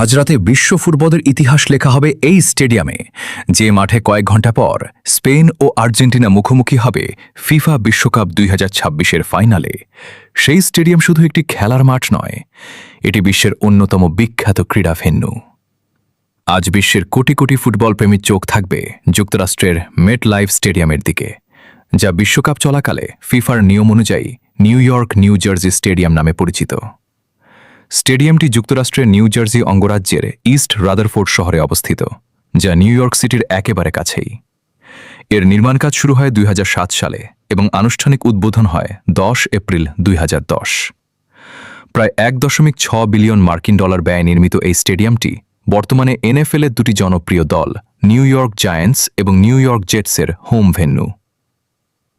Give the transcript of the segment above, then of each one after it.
আজ রাতে বিশ্ব ফুটবলের ইতিহাস লেখা হবে এই স্টেডিয়ামে, যে মাঠে কয়েক ঘণ্টা পর স্পেন ও আর্জেন্টিনা মুখোমুখি হবে ফিফা বিশ্বকাপ 2026-এর ফাইনালে। সেই স্টেডিয়াম শুধু একটি খেলার মাঠ নয়, এটি বিশ্বের অন্যতম বিখ্যাত ক্রীড়া ভেন্যু। আজ বিশ্বের কোটি কোটি ফুটবল প্রেমীর চোখ থাকবে যুক্তরাষ্ট্রের মেটলাইফ স্টেডিয়ামের দিকে, যা বিশ্বকাপ চলাকালে ফিফার নিয়ম অনুযায়ী new York new jersey stadium নামে পরিচিত। স্টেডিয়ামটি যুক্তরাষ্ট্রের নিউ জার্সি অঙ্গরাজ্যের ইস্ট রাদারফোর্ড শহরে অবস্থিত, যা নিউ ইয়র্ক সিটির একেবারে কাছেই। এর নির্মাণ কাজ শুরু হয় 2007 সালে এবং আনুষ্ঠানিক উদ্বোধন হয় 10 এপ্রিল 2010। প্রায় $1.6 বিলিয়ন মার্কিন ব্যয়ে নির্মিত এই স্টেডিয়ামটি বর্তমানে এনএফএল-এর দুটি জনপ্রিয় দল নিউ ইয়র্ক জায়ান্টস এবং নিউ ইয়র্ক জেটসের হোম ভেন্যু।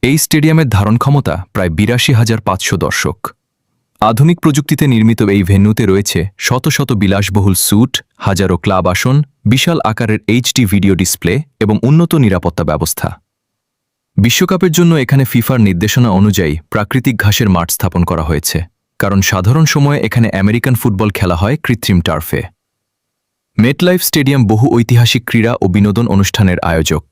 এই স্টেডিয়ামের ধারণ ক্ষমতা প্রায় 82,500 দর্শক। আধুনিক প্রযুক্তিতে নির্মিত এই ভেন্যুতে রয়েছে শত শত বিলাসবহুল স্যুট, হাজারো ক্লাব আসন, বিশাল আকারের এইচডি ভিডিও ডিসপ্লে এবং উন্নত নিরাপত্তা ব্যবস্থা। বিশ্বকাপের জন্য এখানে ফিফার নির্দেশনা অনুযায়ী প্রাকৃতিক ঘাসের মাঠ স্থাপন করা হয়েছে, কারণ সাধারণ সময়ে এখানে আমেরিকান ফুটবল খেলা হয় কৃত্রিম টার্ফে। মেটলাইফ স্টেডিয়াম বহু ঐতিহাসিক ক্রীড়া ও বিনোদন অনুষ্ঠানের আয়োজক।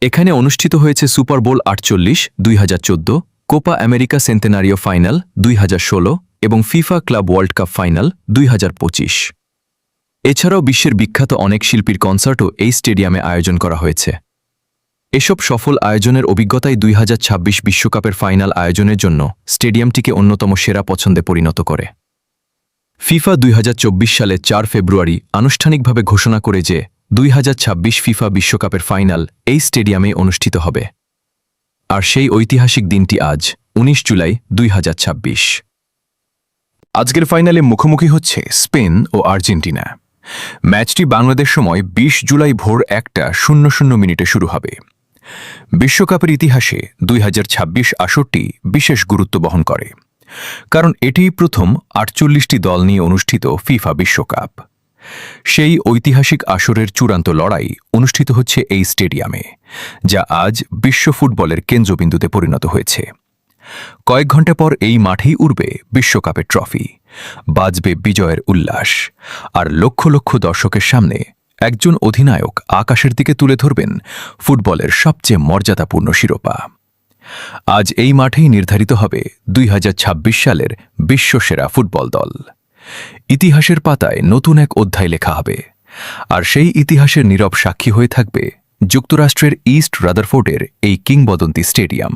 এখানে অনুষ্ঠিত হয়েছে সুপার বোল 48 2014, কোপা আমেরিকা সেন্টেনারিও ফাইনাল 2016 এবং FIFA club world cup final 2025। এছাড়াও বিশ্বের বিখ্যাত অনেক শিল্পীর কনসার্টও এই স্টেডিয়ামে আয়োজন করা হয়েছে। এসব সফল আয়োজনের অভিজ্ঞতাই 2026 বিশ্বকাপের ফাইনাল আয়োজনের জন্য স্টেডিয়ামটিকে অন্যতম সেরা পছন্দে পরিণত করে। ফিফা 2024 সালের 4 ফেব্রুয়ারি আনুষ্ঠানিকভাবে ঘোষণা করে যে 2026 ফিফা বিশ্বকাপের ফাইনাল এই স্টেডিয়ামে অনুষ্ঠিত হবে। আর সেই ঐতিহাসিক দিনটি আজ 19 জুলাই 2026। আজকের ফাইনালে মুখোমুখি হচ্ছে স্পেন ও আর্জেন্টিনা। ম্যাচটি বাংলাদেশ সময় 20 জুলাই ভোর 1:00 শুরু হবে। বিশ্বকাপের ইতিহাসে 2026 আসরটি বিশেষ গুরুত্ব বহন করে, কারণ এটিই প্রথম 48টি দল নিয়ে অনুষ্ঠিত ফিফা বিশ্বকাপ। সেই ঐতিহাসিক আসরের চূড়ান্ত লড়াই অনুষ্ঠিত হচ্ছে এই স্টেডিয়ামে, যা আজ বিশ্ব ফুটবলের কেন্দ্রবিন্দুতে পরিণত হয়েছে। কয়েক ঘণ্টা পর এই মাঠেই উড়বে বিশ্বকাপের ট্রফি, বাজবে বিজয়ের উল্লাস, আর লক্ষ লক্ষ দর্শকের সামনে একজন অধিনায়ক আকাশের দিকে তুলে ধরবেন ফুটবলের সবচেয়ে মর্যাদাপূর্ণ শিরোপা। আজ এই মাঠেই নির্ধারিত হবে 2026 সালের বিশ্বসেরা ফুটবল দল। ইতিহাসের পাতায় নতুন এক অধ্যায় লেখা হবে, আর সেই ইতিহাসের নীরব সাক্ষী হয়ে থাকবে যুক্তরাষ্ট্রের ইস্ট রাদারফোর্ডের এই কিংবদন্তি স্টেডিয়াম।